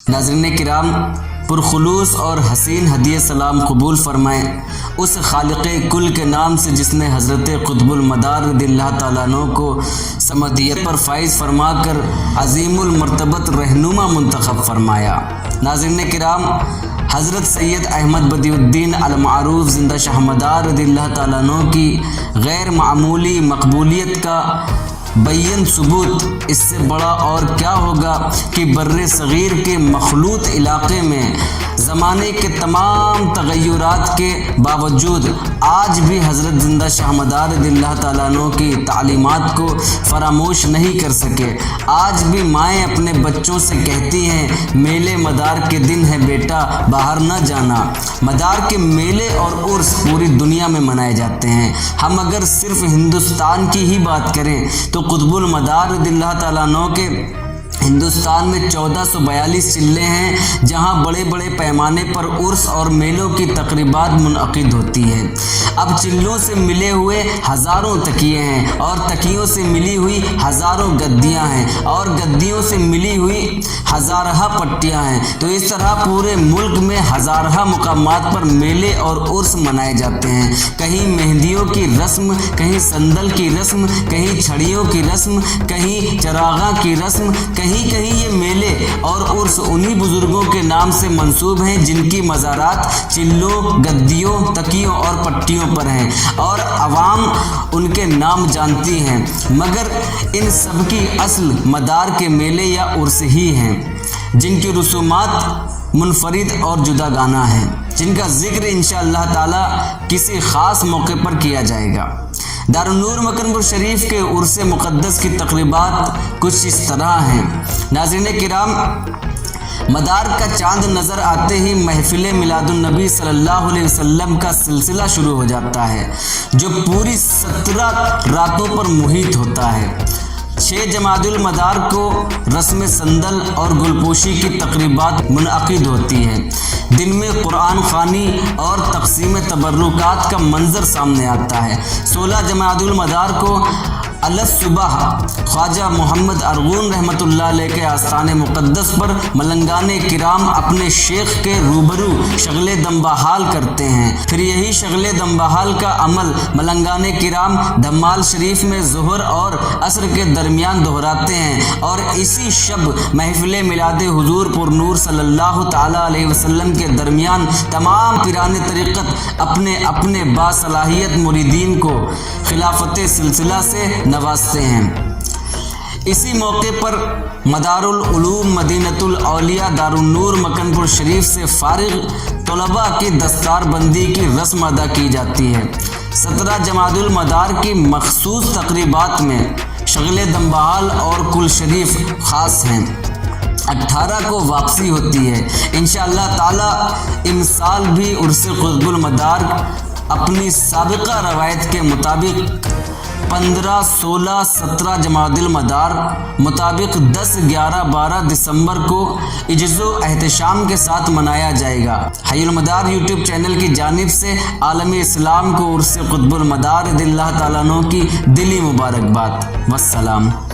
ناظرین کرام، پرخلوص اور حسین ہدیہ سلام قبول فرمائیں اس خالق کل کے نام سے جس نے حضرت قطب المدار رضی اللہ تعالیٰ عنہ کو سمدیت پر فائز فرما کر عظیم المرتبت رہنما منتخب فرمایا۔ ناظرین کرام، حضرت سید احمد بدیع الدین المعروف زندہ شاہ مدار رضی اللہ تعالیٰ عنہ کی غیر معمولی مقبولیت کا بین ثبوت اس سے بڑا اور کیا ہوگا کہ بر صغیر کے مخلوط علاقے میں زمانے کے تمام تغیرات کے باوجود آج بھی حضرت زندہ شاہ مدار رضی اللہ تعالیٰ عنہ کی تعلیمات کو فراموش نہیں کر سکے۔ آج بھی مائیں اپنے بچوں سے کہتی ہیں میلے مدار کے دن ہے بیٹا باہر نہ جانا۔ مدار کے میلے اور عرس پوری دنیا میں منائے جاتے ہیں۔ ہم اگر صرف ہندوستان کی ہی بات کریں تو قطب المدار رضی اللہ تعالیٰ عنہ کے ہندوستان میں 1442 چلے ہیں جہاں بڑے بڑے پیمانے پر عرس اور میلوں کی تقریبات منعقد ہوتی ہیں۔ اب چلوں سے ملے ہوئے ہزاروں تکیے ہیں اور تکیوں سے ملی ہوئی ہزاروں گدیاں ہیں اور گدیوں سے ملی ہوئی ہزارہ پٹیاں ہیں۔ تو اس طرح پورے ملک میں ہزارہ مقامات پر میلے اور عرس منائے جاتے ہیں۔ کہیں مہندیوں کی رسم، کہیں سندل کی رسم، کہیں چھڑیوں کی رسم، کہیں چراغاں کی رسم، کہیں یہ میلے اور عرس انہی بزرگوں کے نام سے منسوب ہیں جن کی مزارات چلوں، گدیوں، تکیوں اور پٹیوں پر ہیں اور عوام ان کے نام جانتی ہیں، مگر ان سب کی اصل مدار کے میلے یا عرس ہی ہیں جن کی رسومات منفرد اور جدا گانہ ہیں، جن کا ذکر انشاءاللہ تعالی کسی خاص موقع پر کیا جائے گا۔ دارالنور مکن پور شریف کے عرس مقدس کی تقریبات کچھ اس طرح ہیں۔ ناظرین کرام، مدار کا چاند نظر آتے ہی محفل میلاد النبی صلی اللہ علیہ وسلم کا سلسلہ شروع ہو جاتا ہے جو پوری 17 راتوں پر محیط ہوتا ہے۔ 6 جمادی المدار کو رسم سندل اور گلپوشی کی تقریبات منعقد ہوتی ہیں۔ دن میں قرآن خوانی اور تقسیم تبرکات کا منظر سامنے آتا ہے۔ 16 جمادی المدار کو الصبح خواجہ محمد ارغون رحمۃ اللہ علیہ کے آستان مقدس پر ملنگان کرام اپنے شیخ کے روبرو شغل دم بحال کرتے ہیں۔ پھر یہی شغل دم بحال کا عمل ملنگان کرام دھمال شریف میں ظہر اور عصر کے درمیان دہراتے ہیں اور اسی شب محفل میلاد حضور پر نور صلی اللہ تعالیٰ علیہ وسلم کے درمیان تمام پیران طریقت اپنے اپنے باصلاحیت مریدین کو خلافت سلسلہ سے نوازتے ہیں۔ اسی موقع پر مدار العلوم مدینۃ الاولیاء دارالنور مکن پور شریف سے فارغ طلباء کی دستار بندی کی رسم ادا کی جاتی ہے۔ 17 جمادی المدار کی مخصوص تقریبات میں شغل دم بحال اور کل شریف خاص ہیں۔ 18 کو واپسی ہوتی ہے۔ انشاءاللہ تعالی امسال بھی عرس قطب المدار اپنی سابقہ روایت کے مطابق 15، 16، 17 جمادی المدار مطابق 10، 11، 12 دسمبر کو عجز و احتشام کے ساتھ منایا جائے گا۔ حی المدار یوٹیوب چینل کی جانب سے عالم اسلام کو عرس قطب المدار رضی اللہ تعالیٰ عنہ کی دلی مبارکباد۔ والسلام۔